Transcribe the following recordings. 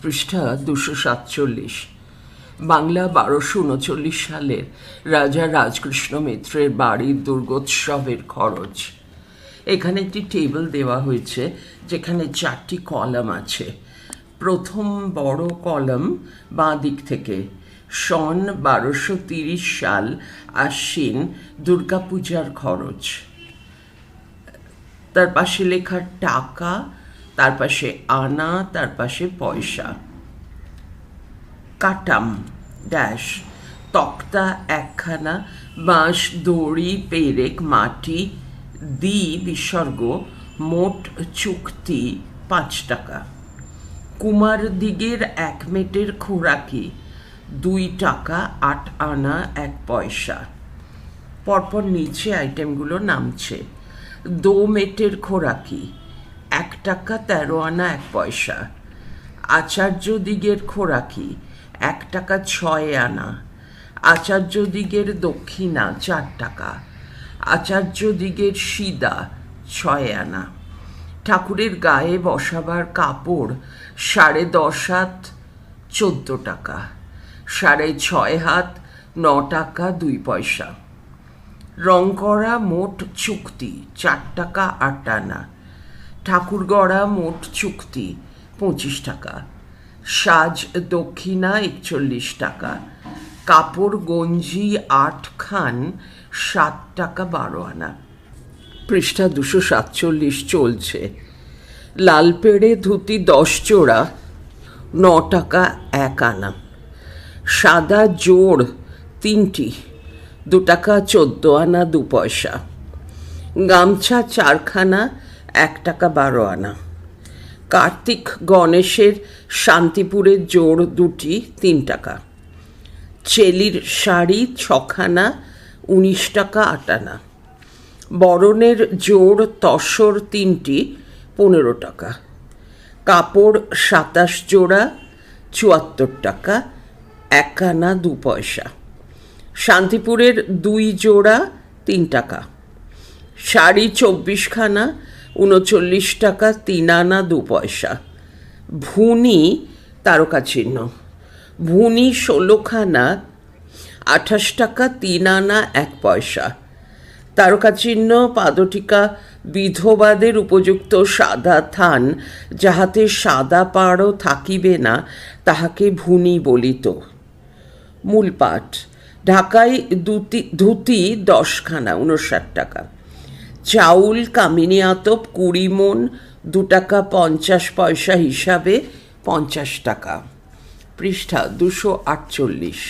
পৃষ্ঠা 247। বাংলা 1239 সালের রাজা রাজকৃষ্ণ মিত্রের বাড়ির দুর্গোৎসবের খরচ। এখানে একটি টেবিল দেওয়া হয়েছে যেখানে 4টি কলাম আছে। প্রথম বড় কলাম বাঁ দিক থেকে সন 1230 সাল আশ্বিন দুর্গাপূজার খরচ, তার পাশে লেখা টাকা, তার পাশে আনা, তার পাশে পয়সা। কাটাম ড্যাশ তক্তা একখানা, বাঁশ, দড়ি, পেরেক, মাটি, বিসর্গ, মোট চুক্তি 5 টাকা। কুমার দিগের 1 মেটের খোরাকি 2 টাকা 8 আনা 1 পয়সা। পরপর নিচে আইটেমগুলো নামছে। 2 মেটের খোরাকি 1 টাকা 13 আনা 1 পয়সা। আচার্য দিগের খোরাকি 1 টাকা 6 আনা। আচার্য দিগের দক্ষিণা 4 টাকা। আচার্য দিগের সিদা 6 আনা। ঠাকুরের গায়ে বসাবার কাপড় 10.5 হাত 14 টাকা। 6.5 হাত 9 টাকা 2 পয়সা। রং করা মোট চুক্তি 4 টাকা 8 আনা। ঠাকুর গড়া মোট চুক্তি 25 টাকা। সাজ দক্ষিণা 41 টাকা। কাপড় গঞ্জি 8 খান 7 টাকা 12 আনা। পৃষ্ঠা 247 চলছে। লাল পেড়ে ধুতি 10 জোড়া 9 টাকা 1 আনা। সাদা জোড় 3টি 2 টাকা 14 আনা 2 পয়সা। গামছা 4 খানা 1 টাকা 12 আনা। কার্তিক গণেশের শান্তিপুরের জোড় 2টি 3 টাকা। চেলির শাড়ি 6 খানা 19 টাকা 8 আনা। বরণের জোড় তসর 3টি 15 টাকা। কাপড় 27 জোড়া 74 টাকা 1 আনা 2 পয়সা। শান্তিপুরের 2 জোড়া 3 টাকা। শাড়ি 24 খানা 39 টাকা 3 আনা 2 পয়সা। ভুনি তারকা চিহ্ন ভুনি 16 খানা 28 টাকা 3 আনা 1 পয়সা। তারকা চিহ্ন পাদটিকা বিধবাদের উপযুক্ত সাদা থান, যাহাতে সাদা পাড়ও থাকিবে না, তাহাকে ভুনি বলিত। মূল পাঠ। ঢাকায় ধুতি 10 খানা 59 টাকা। চাউল কামিনী আতপ 20 মণ 2 টাকা 50 পয়সা হিসাবে 50 টাকা। পৃষ্ঠা 248।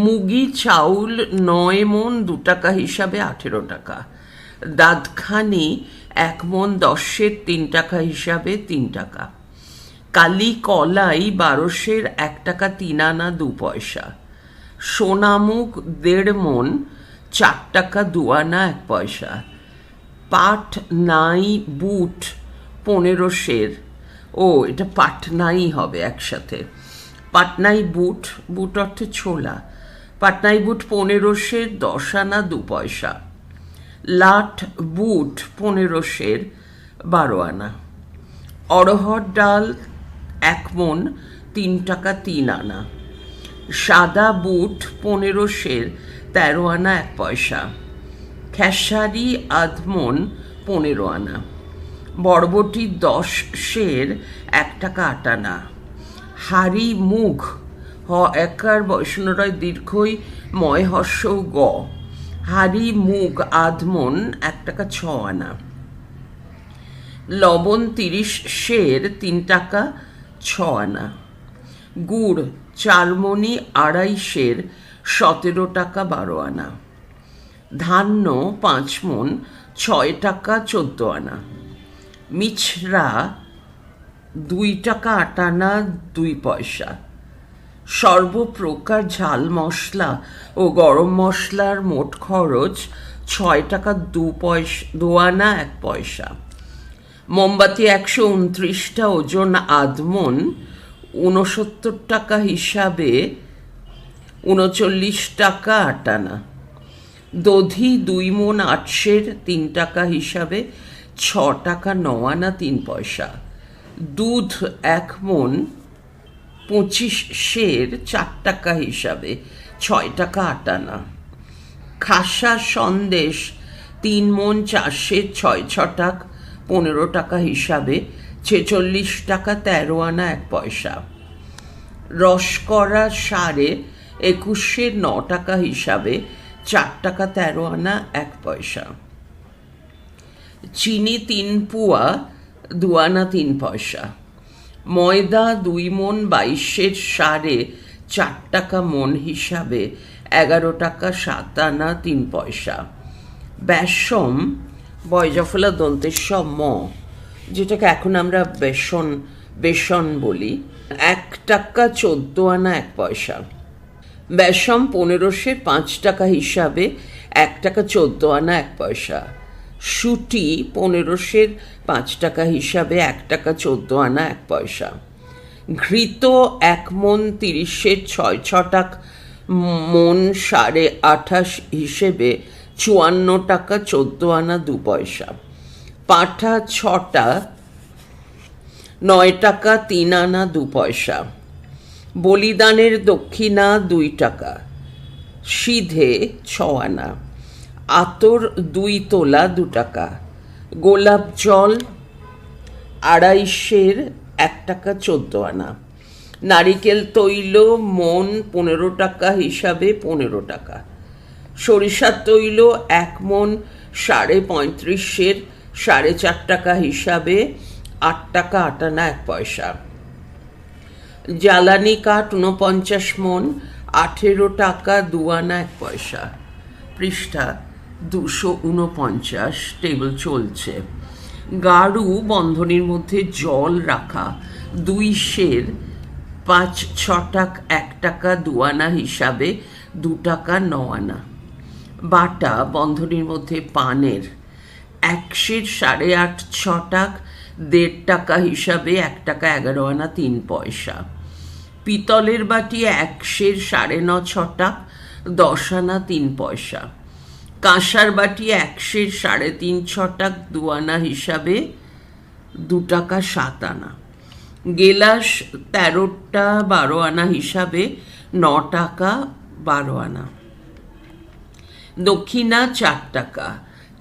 মুগি চাউল 9 মণ 2 টাকা হিসাবে 18 টাকা। দাদখানি 1 মণ 10-এর 3 টাকা হিসাবে 3 টাকা। কালি কলাই 12-এর 1 টাকা 3 আনা 2 পয়সা। সোনামুগ 1.5 মণ 4 টাকা 2 আনা 1 পয়সা। পাট নাই বুট 15-এর, এটা পাটনাই হবে একসাথে। পাটনাই বুট, বুট অর্থে ছোলা। পাটনাই বুট 15-এর 10 আনা 2 পয়সা। লাট বুট 15-এর 12 আনা। অড়হর ডাল 1 মণ 3 টাকা 3 আনা। সাদা বুট 15-এর 13 আনা 1 পয়সা। খেসারি আধ মণ 15 আনা। বরবটি 10-এর 1 টাকা 8 আনা। হাড়ি মুগ একার বৈষ্ণরয় দীর্ঘই ময় হর্ষ গ। হাড়ি মুগ আধ মণ 1 টাকা 6 আনা। লবণ 30-এর 3 টাকা 6 আনা। গুড় 4 মণি 2.5-এর 17 টাকা 12 আনা। ধান্য 5 মণ 6 টাকা 14 আনা। মিছরা 2 টাকা 8 আনা 2 পয়সা। সর্বপ্রকার ঝাল মশলা ও গরম মশলার মোট খরচ 6 টাকা 2 আনা 1 পয়সা। মোমবাতি 129টা ওজন আধ মণ 69 টাকা হিসাবে 39 টাকা 8 আনা। দধি 2 মণ 8-এর 3 টাকা হিসাবে 6 টাকা 9 আনা 3 পয়সা। দুধ 1 মণ 25 সের 4 টাকা হিসাবে 6 টাকা 8 আনা। খাসা সন্দেশ 3 মণ 4 সের 6 ছটাক 15 টাকা হিসাবে 46 টাকা 13 আনা 1 পয়সা। রসকরা সারে 21 সের 9 টাকা হিসাবে 4 টাকা 13 আনা 1 পয়সা। চিনি 3 পুয়া 2 আনা 3 পয়সা। ময়দা 2 মণ 22 সের সারে 4 টাকা মণ হিসাবে 11 টাকা 7 আনা 3 পয়সা। বেসম বয়জাফলা দন্তেস্ব ম, যেটাকে এখন আমরা বেসন বলি, 1 টাকা 14 আনা 1 পয়সা। বেসম 15 সের 5 টাকা হিসাবে 1 টাকা 14 আনা 1 পয়সা। সুটি 15 সের 5 টাকা হিসাবে 1 টাকা 14 আনা 1 পয়সা। ঘৃত 1 মণ 30 সের 6 ছটাক মণ 28.5 হিসেবে 54 টাকা 14 আনা 2 পয়সা। পাঁঠা 6টা 9 টাকা 3 আনা 2 পয়সা। বলিদানের দক্ষিণা 2 টাকা। সিধে 6 আনা। আতর 2 তোলা 2 টাকা। গোলাপ জল 2.5 সের 1 টাকা 14 আনা। নারিকেল তৈল মণ 15 টাকা হিসাবে 15 টাকা। সরিষার তৈল 1 মণ 35.5 সের 4.5 টাকা হিসাবে 8 টাকা 8 আনা 1 পয়সা। জ্বালানি কাঠ 49 মণ 18 টাকা 2 আনা 1 পয়সা। পৃষ্ঠা 249, টেবিল চলছে। গাড়ু বন্ধনীর মধ্যে জল রাখা 2 সের 5 ছটাক 1 টাকা 2 আনা হিসাবে 2 টাকা 9 আনা। বাটা বন্ধনীর মধ্যে পানের 1 সের 8.5 ছটাক 1.5 টাকা হিসাবে 1 টাকা 11 আনা 3 পয়সা। পিতলের বাটি 1 সের 9.5 ছটাক 10 আনা 3 পয়সা। কাঁসার বাটি 1 সের 3.5 ছটাক 2 আনা হিসাবে 2 টাকা 7 আনা। গেলাস 13টা 12 আনা হিসাবে 9 টাকা 12 আনা। দক্ষিণা 4 টাকা।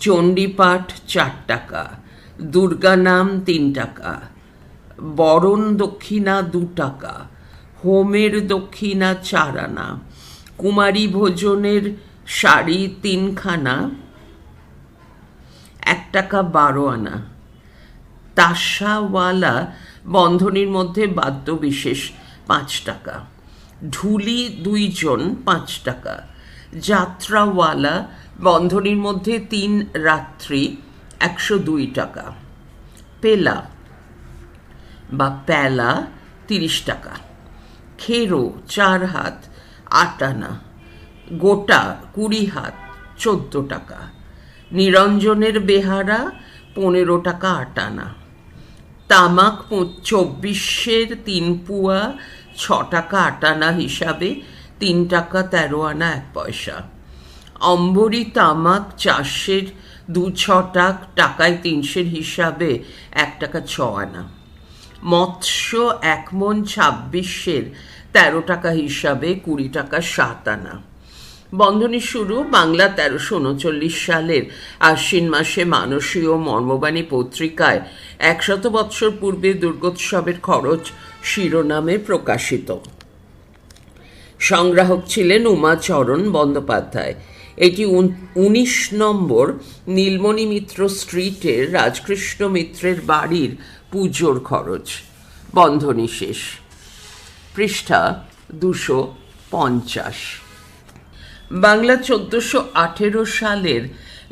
চণ্ডীপাঠ 4 টাকা। দুর্গা নাম 3 টাকা। বরণ দক্ষিণা 2 টাকা। হোমের দক্ষিণা 4 আনা। কুমারী ভোজনের শাড়ি 3 খানা 1 টাকা 12 আনা। তাসাওয়ালা বন্ধনীর মধ্যে বাদ্য বিশেষ 5 টাকা। ঢুলি 2 জন 5 টাকা। যাত্রাওয়ালা বন্ধনীর মধ্যে 3 রাত্রি 102 টাকা। পেলা বা পেলা 30 টাকা। খেরো 4 হাত 8 আনা। গোটা 20 হাত 14 টাকা। নিরঞ্জনের বেহারা 15 টাকা 8 আনা। তামাক 24 সের 3 পুয়া 6 টাকা 8 আনা হিসাবে 3 টাকা 13 আনা 1 পয়সা। অম্বরী তামাক 4 সের 2 ছটাক টাকায় 3 সের হিসাবে 1 টাকা 6 আনা। মৎস্য 1 মণ 26 সের 13 টাকা হিসাবে 20 টাকা 7 আনা। বন্ধনী শুরু বাংলা 1339 সালের আশ্বিন মাসে মানসী ও মর্মবাণী পত্রিকায় 100 বৎসর পূর্বে দুর্গোৎসবের খরচ শিরোনামে প্রকাশিত। সংগ্রাহক ছিলেন উমাচরণ বন্দ্যোপাধ্যায়। এটি 19 নম্বর নীলমণি মিত্র স্ট্রিটের রাজকৃষ্ণ মিত্রের বাড়ির পুজোর খরচ। বন্ধনী শেষ। পৃষ্ঠা 250। বাংলা 1418 সালের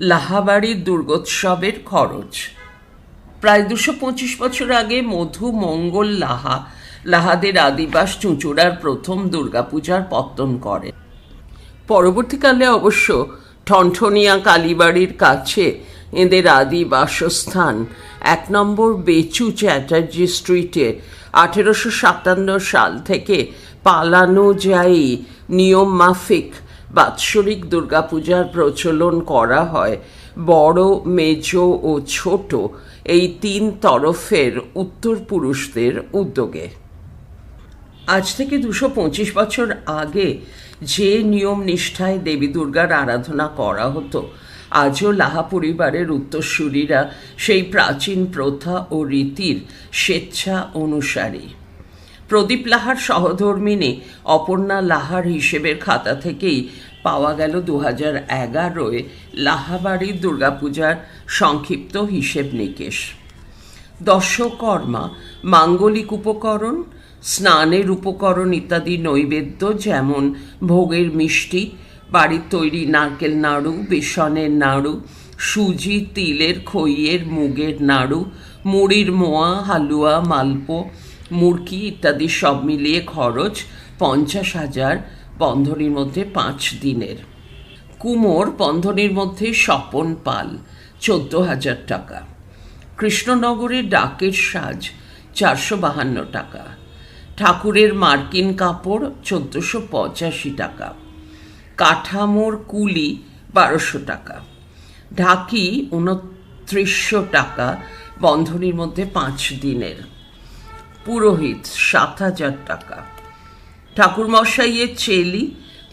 লাহাবাড়ির দুর্গোৎসবের খরচ। প্রায় 225 বছর আগে মধু মঙ্গল লাহাদের আদিবাস চুঁচুড়ার প্রথম দুর্গাপূজার পত্তন করেন। পরবর্তীকালে অবশ্য ঠনঠনিয়া কালীবাড়ির কাছে এদের আদি বাসস্থান 1 নম্বর বেচু চ্যাটার্জি স্ট্রিটে 1857 সাল থেকে পালানো যায় নিয়ম মাফিক বাৎসরিক দুর্গাপূজার প্রচলন করা হয় বড়, মেজ ও ছোট এই 3 তরফের উত্তর পুরুষদের উদ্যোগে। আজ থেকে 225 বছর আগে যে নিয়ম নিষ্ঠায় দেবী দুর্গার আরাধনা করা হতো, আজও লাহা পরিবারের উত্তরসূরিরা সেই প্রাচীন প্রথা ও রীতির স্বেচ্ছা অনুসারী। প্রদীপ লাহার সহধর্মিণী অপর্ণা লাহার হিসেবের খাতা থেকেই পাওয়া গেল 2011-এ লাহাবাড়ির দুর্গাপূজার সংক্ষিপ্ত হিসেব নিকেশ। দশকর্মা, মাঙ্গলিক উপকরণ, স্নানের উপকরণ ইত্যাদি নৈবেদ্য, যেমন ভোগের মিষ্টি, বাড়ির তৈরি নারকেল নাড়ু, বেসনের নাড়ু, সুজি, তিলের, খইয়ের, মুগের নাড়ু, মুড়ির মোয়া, হালুয়া, মালপো, মুরকি ইত্যাদি সব মিলিয়ে খরচ 50,000, বন্ধনীর মধ্যে 5 দিনের। কুমোর, বন্ধনীর মধ্যে স্বপন পাল, 14,000 টাকা। কৃষ্ণনগরের ডাকের সাজ 452 টাকা। ঠাকুরের মার্কিন কাপড় 1485 টাকা। কাঠামোর কুলি 1200 টাকা। ঢাকি 2900 টাকা, বন্ধনীর মধ্যে 5 দিনের। পুরোহিত 7,000 টাকা। ঠাকুরমশাইয়ের চেলি,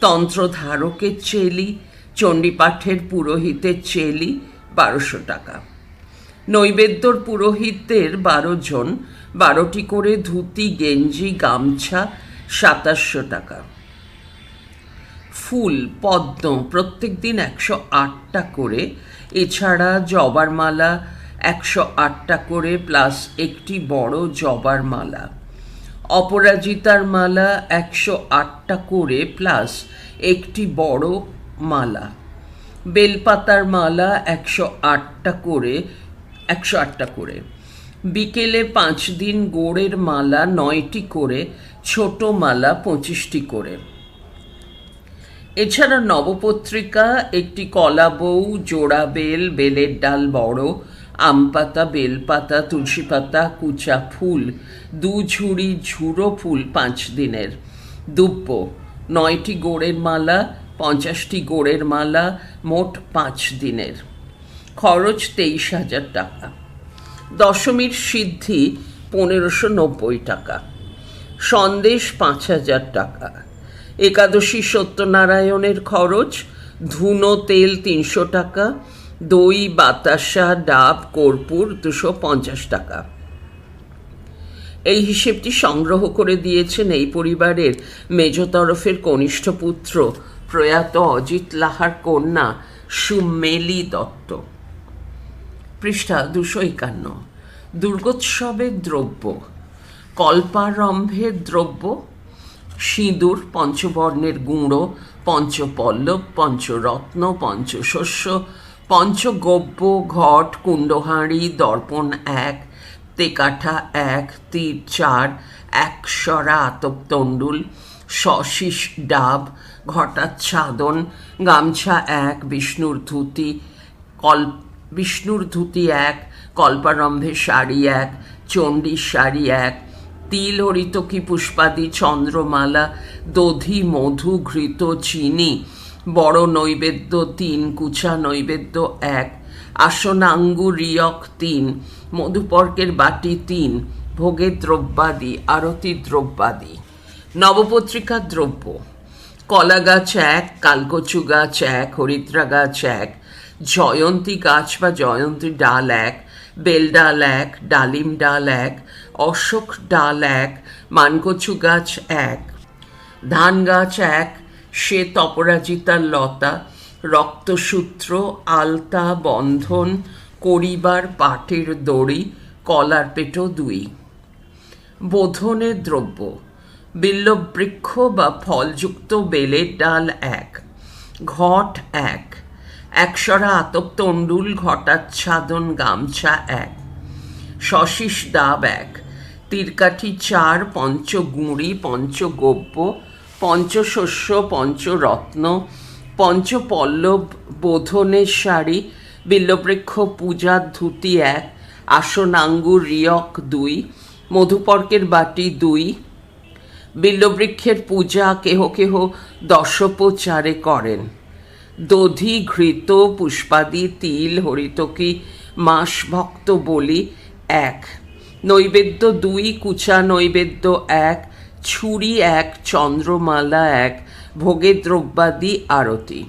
তন্ত্রধারকের চেলি, চণ্ডীপাঠের পুরোহিতের চেলি 1200 টাকা। নৈবেদ্যর পুরোহিতদের 12 জন, 12টি করে ধুতি, গেঞ্জি, গামছা 2700 টাকা। ফুল, পদ্ম প্রত্যেক দিন 108টা করে, এছাড়া জবার মালা 108টা করে প্লাস একটি বড় জবার মালা। অপরাজিতার মালা 108টা করে প্লাস একটি বড় মালা। বেলপাতার মালা 108টা করে। বিকেলে 5 দিন গোড়ের মালা 9টি করে, ছোট মালা 25টি করে। এছাড়া নবপত্রিকা, একটি কলা বউ, জোড়া বেল, বেলের ডাল বড়, আম পাতা, বেলপাতা, তুলসী পাতা, কুচা ফুল, 2 ঝুড়ি ঝুড়ো ফুল 5 দিনের। দুব্য, 9টি গোড়ের মালা, 50টি গোড়ের মালা, মোট 5 দিনের। খরচ 23,000 টাকা। দশমীর সিদ্ধি 1590 টাকা। সন্দেশ 5,000 টাকা। একাদশী সত্যনারায়ণের খরচ ধুনো তেল 300 টাকা, দই, বাতাসা, ডাব, কর্পূর 250 টাকা। এই হিসেবটি সংগ্রহ করে দিয়েছেন এই পরিবারের মেজ তরফের কনিষ্ঠ পুত্র প্রয়াত অজিত লাহার কন্যা সুমেলি দত্ত। পৃষ্ঠা 251। দুর্গোৎসবের দ্রব্য, কল্পারম্ভের দ্রব্য: সিঁদুর, পঞ্চবর্ণের গুঁড়ো, পঞ্চপল্লব, পঞ্চরত্ন, পঞ্চশস্য, পঞ্চগব্য, ঘট, কুণ্ডহাঁড়ি, দর্পণ 1, তেকাঠা 1, তীর 4, 1 সরা আতপ তণ্ডুল, শশিস ডাব, ঘটাচ্ছাদন, গামছা 1, বিষ্ণুর ধুতি 1, কল্পারম্ভের শাড়ি 1, চণ্ডীর শাড়ি 1, তিল, হরিতকি, পুষ্পাদি, চন্দ্রমালা, দধি, মধু, ঘৃত, চিনি, বড় নৈবেদ্য 3, কুচা নৈবেদ্য 1, আসনাঙ্গুরিয়ক 3, মধুপর্কের বাটি 3, ভোগের দ্রব্যাদি, আরতির দ্রব্যাদি। নবপত্রিকার দ্রব্য: কলা গাছ 1, কালকচু গাছ 1, হরিদ্রা গাছ 1, জয়ন্তী গাছ বা জয়ন্তী ডাল 1, বেল ডাল 1, ডালিম ডাল 1, অশোক ডাল 1, মানকচু গাছ 1, ধান গাছ 1, শ্বেত অপরাজিতার লতা, রক্তসূত্র, আলতা, বন্ধন, করিবার পাটের দড়ি, কলার পেটো 2। বোধনের দ্রব্য: বিল্ববৃক্ষ বা ফলযুক্ত বেলের ডাল 1, ঘট 1, 1 সরা আতপ তণ্ডুল, ঘটাচ্ছাদন গামছা 1, শশিস ডাব 1, তীরকাঠি 4, পঞ্চগুঁড়ি, পঞ্চগব্য, পঞ্চশস্য, পঞ্চরত্ন, পঞ্চপল্লব, বোধনের শাড়ি, বিল্ববৃক্ষ পূজার ধুতি 1, আসনাঙ্গুর রিয়ক 2, মধুপর্কের বাটি 2। বিল্ববৃক্ষের পূজা কেহ কেহ দশোপচারে করেন। দধি, ঘৃত, পুষ্পাদি, তিল, হরিতকি, মাস ভক্ত বলি 1, নৈবেদ্য 2, কুচা নৈবেদ্য 1, ছুরি এক, চন্দ্রমালা এক, ভোগের দ্রব্যাদি আরতি।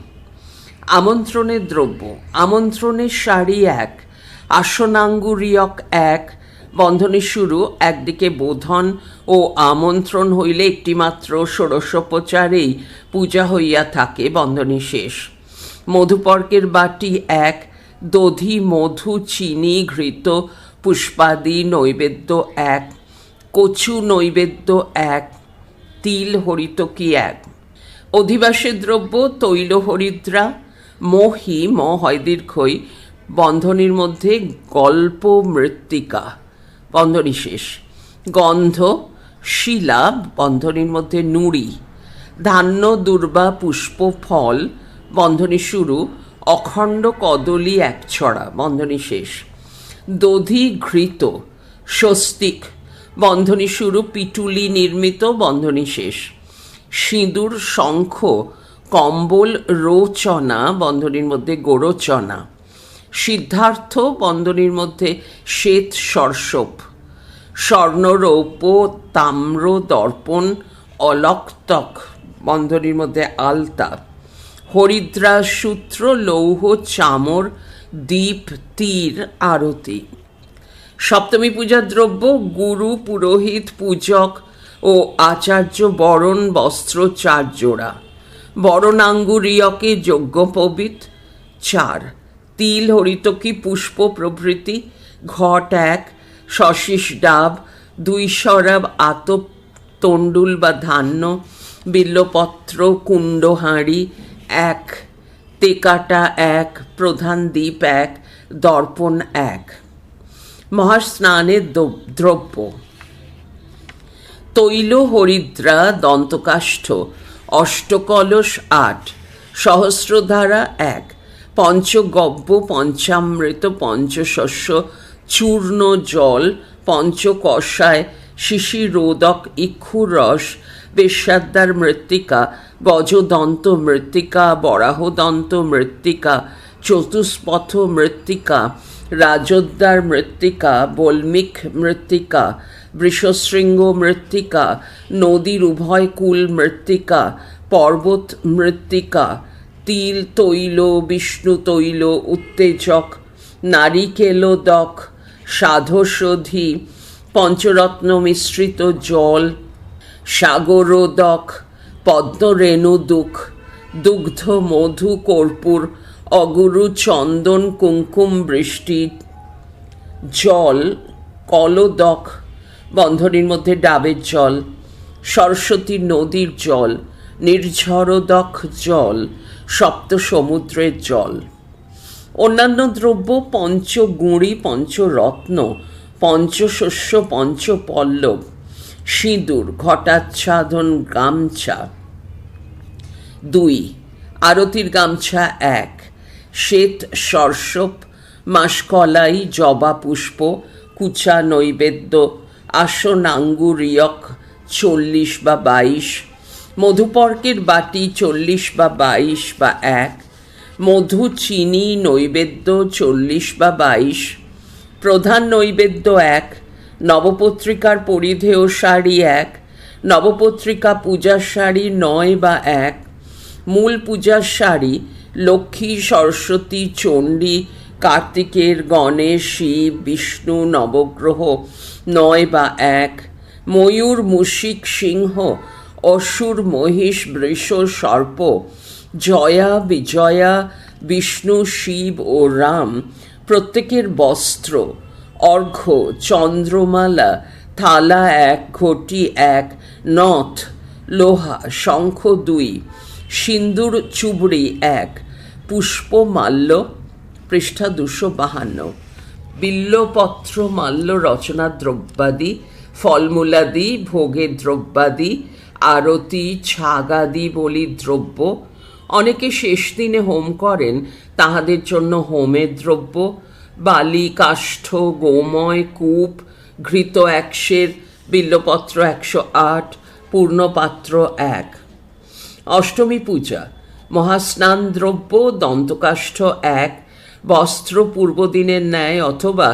আমন্ত্রণের দ্রব্য: আমন্ত্রণের শাড়ি এক, আসনাঙ্গুরীয়ক এক, বন্ধনী শুরু, একদিকে বোধন ও আমন্ত্রণ হইলে একটিমাত্র ষোড়শোপচারেই পূজা হইয়া থাকে, বন্ধনী শেষ। মধুপর্কের বাটি এক, দধি মধু চিনি ঘৃত পুষ্পাদি নৈবেদ্য এক, কচু নৈবেদ্য এক, তিল হরিতকি এক। অধিবাসের দ্রব্য: তৈল হরিদ্রা, মহি ম হয় দীর্ঘই, বন্ধনীর মধ্যে গল্প মৃত্তিকা, বন্ধনী শেষ। গন্ধ, শিলা, বন্ধনীর মধ্যে নুড়ি, ধান্য দুর্বা পুষ্প ফল, বন্ধনী শুরু, অখণ্ড কদলী এক ছড়া, বন্ধনী শেষ। দধি ঘৃত, স্বস্তিক, বন্ধনী শুরু, পিটুলি নির্মিত, বন্ধনী শেষ। সিঁদুর, শঙ্খ, কম্বল, রোচনা, বন্ধনীর মধ্যে গোরোচনা। সিদ্ধার্থ, বন্ধনীর মধ্যে শ্বেত সর্ষপ। স্বর্ণ, রৌপ্য, তাম্র, দর্পণ, অলক্তক, বন্ধনীর মধ্যে আলতা। হরিদ্রা, সূত্র, লৌহ, চামর, দীপ, তীর, আরতি। সপ্তমী পূজার দ্রব্য: গুরু, পুরোহিত, পূজক ও আচার্য বরণ বস্ত্র 4 জোড়া। বরণাঙ্গুরীয়কে যজ্ঞোপবীত 4, তিল হরিতকি পুষ্প প্রভৃতি। ঘট এক, শশীষ ডাব, 2 সরাব আতপ তণ্ডুল বা ধান্য, বিল্লপত্র, কুণ্ড হাঁড়ি 1, তেকাটা 1, প্রধান দ্বীপ 1, দর্পণ 1। মহাস্নানের দ্রব্য: তৈল হরিদ্রা দন্তকাষ্ঠ, অষ্টকলশ 8, সহস্রধারা 1, পঞ্চগব্য, পঞ্চামৃত, পঞ্চশস্য, চূর্ণ জল, পঞ্চকষায়, শিশিরোদক, ইক্ষুর রস, বেশ্যাদ্দার মৃত্তিকা, গজদন্ত মৃত্তিকা, বরাহদন্ত মৃত্তিকা, চতুষ্পথ মৃত্তিকা, রাজোদ্দার মৃত্তিকা, বল্মিক মৃত্তিকা, বৃষশৃঙ্গ মৃত্তিকা, নদীর উভয় কূল মৃত্তিকা, পর্বত মৃত্তিকা, তিল তৈল, বিষ্ণু তৈল, উত্তেজক, নারিকেলোদক, সাধৌষধি, পঞ্চরত্ন মিশ্রিত জল, সাগরোদক, পদ্মরেণুদুক, দুগ্ধ, মধু, কর্পূর, অগুরু, চন্দন, কুঙ্কুম বৃষ্টি জল, কলোদক, বন্ধনীর মধ্যে ডাবের জল, সরস্বতী নদীর জল, নির্ঝরোদক জল, সপ্ত সমুদ্রের জল। অন্যান্য দ্রব্য: পঞ্চগুঁড়ি, পঞ্চরত্ন, পঞ্চশস্য, পঞ্চপল্লব, সিঁদুর, ঘটাচ্ছাদন গামছা 2, আরতির গামছা 1, শ্বেত সর্ষপ, মাসকলাই, জবা পুষ্প, কুচা নৈবেদ্য, আসনাঙ্গুরীয়ক 40 বা 22, মধুপর্কের বাটি 40 বা 22 বা 1, মধু চিনি নৈবেদ্য 40 বা 22, প্রধান নৈবেদ্য 1, নবপত্রিকার পরিধেয় শাড়ি 1, নবপত্রিকা পূজার শাড়ি 9 বা 1, মূল পূজার শাড়ি লক্ষ্মী, সরস্বতী, চণ্ডী, কার্তিকের, গণেশ, শিব, বিষ্ণু, নবগ্রহ 9 বা 1, ময়ূর, মুশিক, সিংহ, অসুর, মহিষ, বৃষ, সর্প, জয়া, বিজয়া, বিষ্ণু, শিব ও রাম প্রত্যেকের বস্ত্র, অর্ঘ্য, চন্দ্রমালা, থালা 1, ঘটি 1, নথ, লোহা, শঙ্খ 2, সিন্দুর চুবড়ি 1, পুষ্প মাল্য, পৃষ্ঠা 252, বিল্লপত্র মাল্য রচনা দ্রব্যাদি, ফলমূলাদি, ভোগের দ্রব্যাদি, আরতি, ছাগাদি বলি দ্রব্য। অনেকে শেষ দিনে হোম করেন, তাহাদের জন্য হোমের দ্রব্য: বালি, কাষ্ঠ, গোময়, কূপ, ঘৃত 100, বিল্লপত্র 108, পূর্ণপাত্র 1। অষ্টমী পূজা: মহাস্নান দ্রব্য: দন্তকাষ্ঠ 1, বস্ত্র পূর্বদিনের ন্যায় অথবা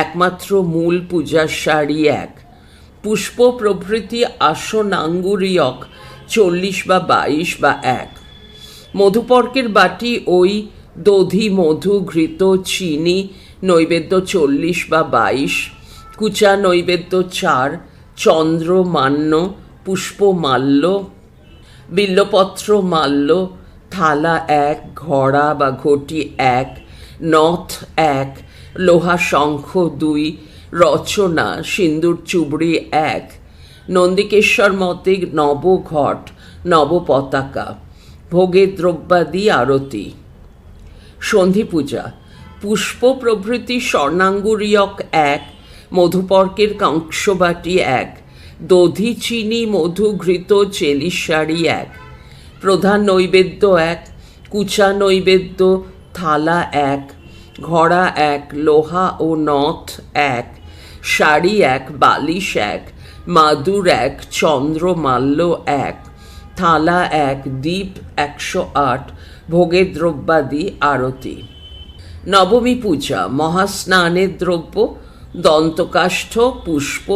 একমাত্র মূল পূজার শাড়ি 1, পুষ্প প্রভৃতি আসনাঙ্গুরীয়ক 40 বা 22 বা 1। মধুপর্কের বাটি ওই দধি মধু ঘৃত চিনি নৈবেদ্য 40 বা 22। কুচা নৈবেদ্য 4। চন্দ্র মান্য পুষ্পমাল্য বিল্লপত্র মাল্য থালা 1, ঘড়া বা ঘটি 1, নথ 1, লোহা শঙ্খ 2, রচনা সিন্দুর চুবড়ি 1। নন্দিকেশ্বর মতে নবঘট নব পতাকা। ভোগে দ্রব্যাদি আরতি। সন্ধি পূজা। পুষ্প প্রভৃতি স্বর্ণাঙ্গুরীয়ক 1, মধুপর্কের কাংশবাটি 1, দধি চিনি মধু ঘৃত চেলির শাড়ি 1। প্রধান নৈবেদ্য 1, কুচা নৈবেদ্য থালা 1, ঘড়া 1, লোহা ও নথ 1, শাড়ি 1, বালিশ 1, মাদুর 1, চন্দ্রমাল্য 1, থালা 1, দীপ 108। ভোগের দ্রব্যাদি আরতি। নবমী পূজা। মহাস্নানের দ্রব্য দন্তকাষ্ঠ পুষ্প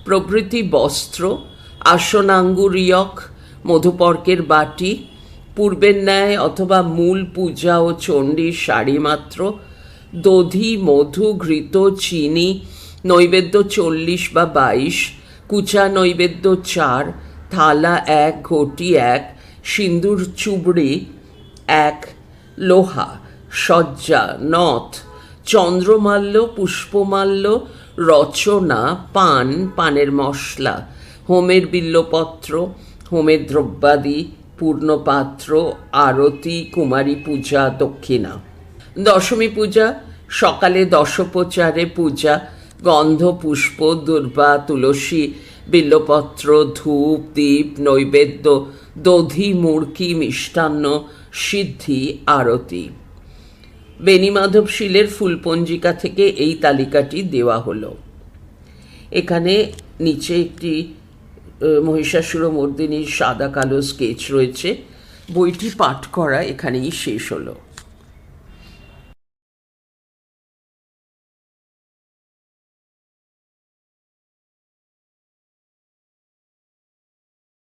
প্রভৃতি বস্ত্র আসনাঙ্গুরীয়ক মধুপর্কের বাটি পূর্বের ন্যায় অথবা মূল পূজা ও চণ্ডীর শাড়ি মাত্র। দধি মধু ঘৃত চিনি নৈবেদ্য 40 বা 22। কুচা নৈবেদ্য 4। থালা 1, ঘটি 1, সিন্দুর চুবড়ি 1, লোহা সজ্জা নথ চন্দ্রমাল্য পুষ্পমাল্য রচনা পান পানের মশলা হোমের বিল্লপত্র হোমের দ্রব্যাদি পূর্ণপাত্র আরতি কুমারী পূজা দক্ষিণা। দশমী পূজা। সকালে দশোপচারে পূজা গন্ধ পুষ্প দুর্বা তুলসী বিল্লপত্র ধূপ দীপ নৈবেদ্য দধি মুড়কি মিষ্টান্ন সিদ্ধি আরতি। বেণীমাধব শীলের ফুলপঞ্জিকা থেকে এই তালিকাটি দেওয়া হলো। এখানে নিচে একটি মহিষাসুরমর্দিনীর সাদা কালো স্কেচ রয়েছে। বইটি পাঠ করা এখানেই শেষ হলো।